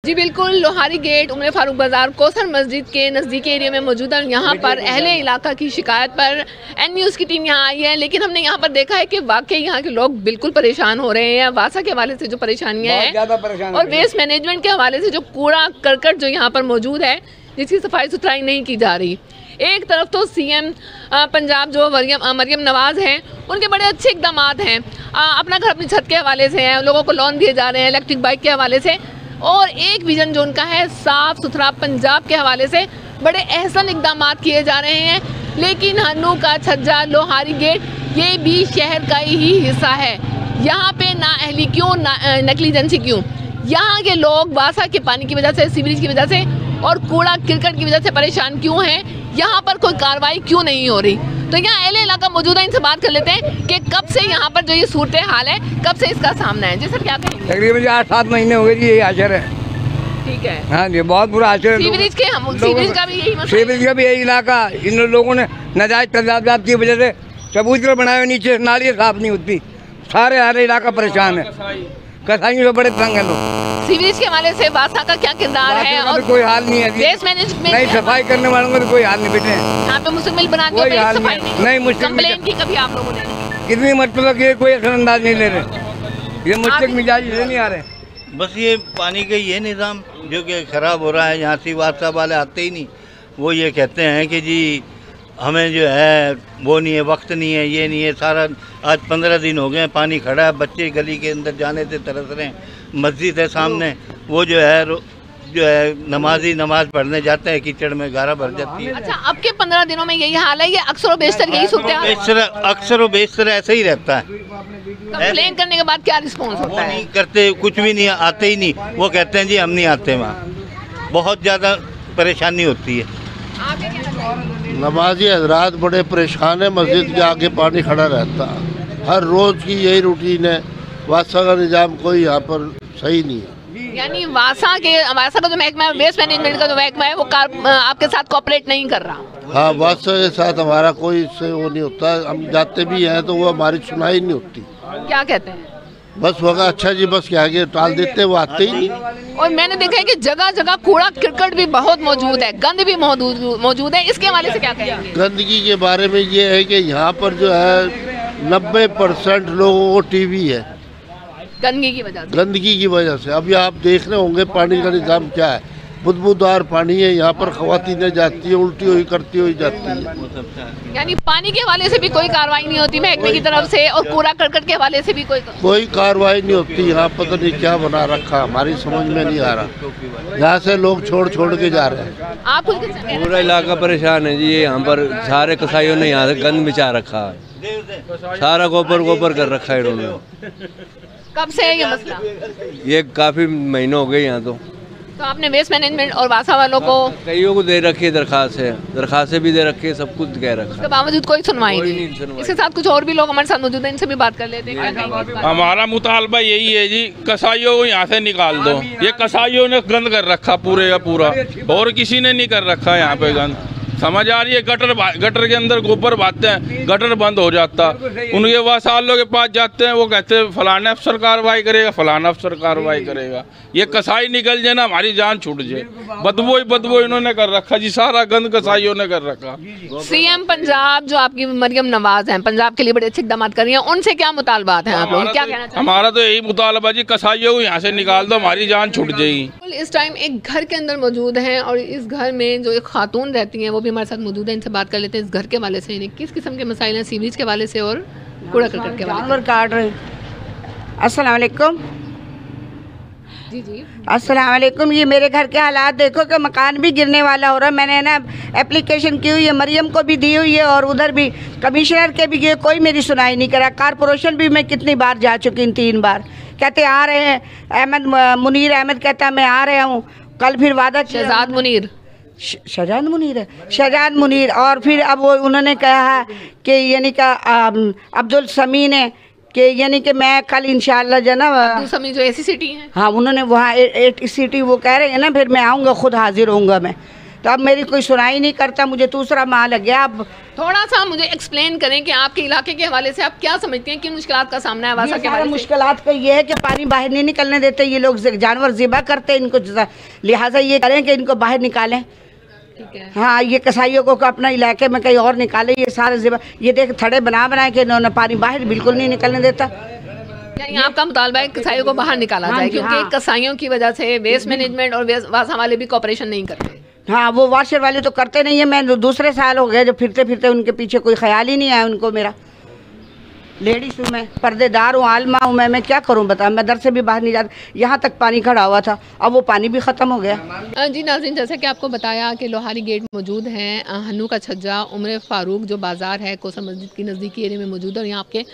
जी बिल्कुल, लोहारी गेट, उमर फारूक बाज़ार, कौसर मस्जिद के नज़दीकी एरिया में मौजूद है। यहाँ पर अहले इलाका की शिकायत पर एन न्यूज़ की टीम यहाँ आई है, लेकिन हमने यहाँ पर देखा है कि वाकई यहाँ के लोग बिल्कुल परेशान हो रहे हैं। वासा के हवाले से जो परेशानियाँ हैं और वेस्ट मैनेजमेंट के हवाले से जो कूड़ा करकट जो यहाँ पर मौजूद है, जिसकी सफाई सुथराई नहीं की जा रही। एक तरफ तो सीएम पंजाब जो मरियम नवाज़ हैं, उनके बड़े अच्छे इकदाम हैं, अपना घर अपनी छत के हवाले से हैं, लोगों को लोन दिए जा रहे हैं इलेक्ट्रिक बाइक के हवाले से, और एक विजन जो उनका है साफ़ सुथरा पंजाब के हवाले से बड़े अहसन इकदाम किए जा रहे हैं। लेकिन हन्नू का छज्जा, लोहारी गेट, ये भी शहर का ही हिस्सा है। यहाँ पे ना अहली क्यों, ना नेग्लिजेंसी क्यों? यहाँ के लोग वासा के पानी की वजह से, सीवरेज की वजह से और कूड़ा क्रिकेट की वजह से परेशान क्यों हैं? यहाँ पर कोई कार्रवाई क्यों नहीं हो रही? तो यहाँ अहले इलाका मौजूद है, इनसे बात कर लेते हैं कि कब से यहाँ पर जो ये सूरत हाल है, कब से इसका सामना है। जी सर, क्या कहेंगे? तकरीबन 8-7 महीने हो गए जी, यही आशर है। ठीक है, हाँ जी, बहुत बुरा आशर है। सीवरेज का भी यही मसला है। सीवरेज का भी यही इलाका, इन लोगों ने नाजायज तजावजात की वजह से चबूतरे बनाए, नीचे नालियाँ साफ नहीं होती, सारे हरे इलाका परेशान है। कसाईयों से बड़े तंग है लोग। सीवरेज के हवाले से वासा का क्या किरदार है? और कोई हाल नहीं है, वेस्ट मैनेजमेंट नहीं सफाई करने वालों को तो कोई हाल नहीं बेटे। यहाँ पे मुश्किल बनाते कोई हाल सफाई नहीं, मुश्किल कंप्लेन की कभी आप लोगों ने? कितनी मरतबा की, कोई असर अंदाज नहीं ले रहे, ये मुश्किल मिजाज ले नहीं आ रहे। बस ये पानी का ये निज़ाम जो कि ख़राब हो रहा है, यहाँ से वासा वाले आते ही नहीं, वो ये कहते हैं कि जी हमें जो है वो नहीं है, वक्त नहीं है, ये नहीं है, सारा आज 15 दिन हो गए पानी खड़ा है, बच्चे गली के अंदर जाने से तरस रहे हैं, मस्जिद है सामने, वो जो है नमाजी नमाज पढ़ने जाते हैं, कीचड़ में गारा भर जाती है। अच्छा, अब के 15 दिनों में यही हाल है? ये अक्सर बेशतर यही अक्सर बेशतर ऐसे ही रहता है। कंप्लेन करने के बाद क्या रिस्पॉन्स होता है? नहीं करते, कुछ भी नहीं, आते ही नहीं, वो कहते हैं जी हम नहीं आते वहाँ। बहुत ज़्यादा परेशानी होती है। नमाजी हजरात बड़े परेशान है, मस्जिद के आगे पानी खड़ा रहता है, हर रोज़ की यही रूटीन है। वासा का निज़ाम कोई यहाँ पर सही नहीं है। यानी वासा का जो महकमा है, वेस्ट मैनेजमेंट का जो महकमा है, वो आपके साथ कोऑपरेट नहीं कर रहा। हाँ, वासा के साथ हमारा कोई इससे वो नहीं होता, हम जाते भी हैं तो वो हमारी सुनाई नहीं होती। क्या कहते हैं? बस होगा अच्छा जी, बस के आगे टाल देते, वो आते ही नहीं। और मैंने देखा है कि जगह जगह कूड़ा क्रिकेट भी बहुत मौजूद है, गंद भी मौजूद है, इसके हवाले से क्या कहेंगे? गंदगी के बारे में ये है कि यहाँ पर जो है 90% लोगों को टीवी है, गंदगी की वजह से। गंदगी की वजह से। अभी आप देख रहे होंगे पानी का निज़ाम क्या है, बुदबूदार पानी है, यहाँ पर ख़वातीनें जाती है, उल्टी हुई करती हुई जाती है। यानी पानी के हवाले से भी कोई कार्रवाई नहीं होती महकमे की तरफ से, और कूड़ा करकट के हवाले से भी कोई कार्रवाई नहीं होती। यहाँ पता नहीं क्या बना रखा, हमारी समझ में नहीं आ रहा। यहाँ से लोग छोड़ के जा रहे हैं। आप पूरा इलाका परेशान है जी, यहाँ पर सारे कसाईयों ने यहाँ से गंद बिछा रखा है, सारा गोबर कर रखा है इन्होंने। कब से है ये मसला? ये काफी महीनों हो गए यहाँ तो आपने वेस्ट मैनेजमेंट और वासा वालों को कईयों को दे रखी है, दरखास्तें भी दे रखी है, सब कुछ कह रखा है, उसके बावजूद कोई सुनवाई नहीं। इसके साथ कुछ और भी लोग हमारे साथ मौजूद हैं, इनसे भी बात कर लेते हैं। हमारा मुतालबा यही है जी, कसाईयों को यहाँ से निकाल दो। ये कसाईयों ने गंद कर रखा पूरे का पूरा, और किसी ने नहीं कर रखा यहाँ पे गंद। समझ आ रही है? गटर के अंदर गोबर बहाते हैं, गटर बंद हो जाता, उनके वासालों के पास जाते हैं, वो कहते हैं फलाना अफसर कार्रवाई करेगा, फलाना अफसर कार्रवाई करेगा। ये कसाई निकल जाए ना, हमारी जान छूट जाए। बदबू इन्होंने कर रखा जी, सारा गंद कसाईयों ने कर रखा। सीएम पंजाब जो आपकी मरियम नवाज हैं, पंजाब के लिए बड़े अच्छे इकदाम कर रही हैं, उनसे क्या मुतालबात हैं आप लोग, क्या कहना चाहते हैं? हमारा तो यही मुतालबा जी, कसाईयों को यहाँ से निकाल दो, हमारी जान छूट जाएगी। इस टाइम एक घर के अंदर मौजूद हैं, और इस घर में जो एक खातून रहती हैं वो भी हमारे साथ मौजूद है, इनसे बात कर लेते हैं इस घर के वाले से, किस किस्म के मसाइल हैं सीवरेज के वाले से और कूड़ा करकट के वाले से। काट रहे। अस्सलाम वालेकुम। जी अस्सलाम वालेकुम। ये मेरे घर के हालात देखो कि मकान भी गिरने वाला हो रहा है। मैंने ना एप्लीकेशन की हुई है, मरियम को भी दी हुई है, और उधर भी कमिश्नर के भी गए, कोई मेरी सुनाई नहीं करा। कारपोरेशन भी मैं कितनी बार जा चुकी हूँ, 3 बार। कहते आ रहे हैं, मुनीर अहमद कहता मैं आ रहा हूँ, कल फिर वादा किया। शहजाद मुनीर और फिर अब वो उन्होंने कहा कि यानी का अब्दुल समी ने कि यानी कि मैं कल इंशाल्लाह जना अब्दुल समी जो एसी सिटी है, हाँ, उन्होंने वहाँ सिटी वो कह रहे हैं ना, फिर मैं आऊँगा, खुद हाजिर होऊंगा मैं। तो अब मेरी कोई सुनाई नहीं करता, मुझे दूसरा माह लग गया। अब थोड़ा सा मुझे एक्सप्लेन करें कि आपके इलाके के हवाले से आप क्या समझते हैं, किन मुश्किलात का सामना है वासा के हवाले से? मुश्किलात का ये है कि पानी बाहर नहीं निकलने देते ये लोग, जानवर ज़िबा करते हैं इनको, लिहाजा ये करें कि इनको बाहर निकालें। ठीक है। हाँ, ये कसाईयों को अपना इलाके में कहीं और निकाले, ये सारे ज़िबा, ये देख थड़े बना के इन्होंने पानी बाहर बिल्कुल नहीं निकलने देता। यानी आपका मुतालबा है कसाईयों को बाहर निकाला जाए, क्योंकि कसाईयों की वजह से वेस्ट मैनेजमेंट और वासा वाले भी कोऑपरेशन नहीं करते। हाँ, वो वाशर वाले तो करते नहीं है। मैं दूसरे साल हो गए जो फिरते फिरते उनके पीछे कोई ख्याल ही नहीं आया उनको। मेरा लेडीज हूँ मैं, पर्देदार हूँ, आलमा हूँ मैं क्या करूँ बता, मैं दर से भी बाहर नहीं जाता। यहाँ तक पानी खड़ा हुआ था, अब वो पानी भी ख़त्म हो गया। जी नाज़रीन, जैसे कि आपको बताया कि लोहारी गेट मौजूद हैं, हन्नू का छज्जा, उम्र फ़ारूक जो बाज़ार है कोसर मस्जिद की नज़दीकी एरिया में मौजूद है, और यहाँ आपके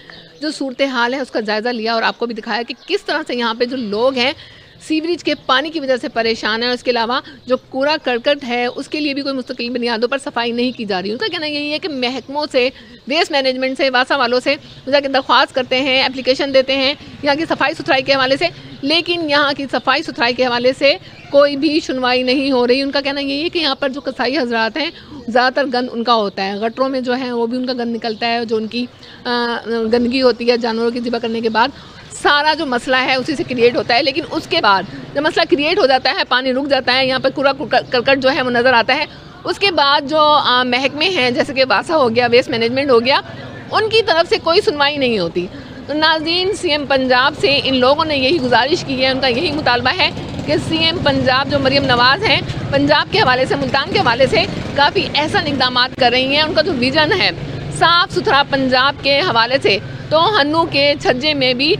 जो सूरत हाल है उसका जायज़ा लिया और आपको भी दिखाया कि किस तरह से यहाँ पे जो लोग हैं सीवरेज के पानी की वजह से परेशान है। और इसके अलावा जो कूड़ा करकट है उसके लिए भी कोई मुस्तकिल बुनियादों पर सफाई नहीं की जा रही। उनका कहना यही है कि महकमों से, वेस्ट मैनेजमेंट से, वासा वालों से जाकर दरख्वास्त करते हैं, एप्लीकेशन देते हैं यहाँ की सफाई सुथराई के हवाले से, लेकिन यहाँ की सफाई सुथराई के हवाले से कोई भी सुनवाई नहीं हो रही। उनका कहना यही है कि यहाँ पर जो कसाई हजरात हैं ज़्यादातर गंद उनका होता है, गटरों में जो है वो भी उनका गंद निकलता है, जो उनकी गंदगी होती है जानवरों की ज़िबा करने के बाद, सारा जो मसला है उसी से क्रिएट होता है। लेकिन उसके बाद जब मसला क्रिएट हो जाता है, पानी रुक जाता है, यहाँ पर कूड़ा करकट जो है वो नज़र आता है, उसके बाद जो महकमे हैं जैसे कि वासा हो गया, वेस्ट मैनेजमेंट हो गया, उनकी तरफ से कोई सुनवाई नहीं होती। तो नाज़रीन, सीएम पंजाब से इन लोगों ने यही गुजारिश की है, उनका यही मुतालबा है कि सीएम पंजाब जो मरियम नवाज़ हैं पंजाब के हवाले से, मुल्तान के हवाले से काफ़ी ऐसा इक़दाम कर रही हैं। उनका जो विज़न है साफ़ सुथरा पंजाब के हवाले से, तो हन्नू के छज्जे में भी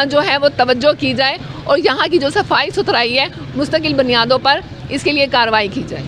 जो है वो तवज्जो की जाए और यहाँ की जो सफाई सुथराई है मुस्तकिल बुनियादों पर इसके लिए कार्रवाई की जाए।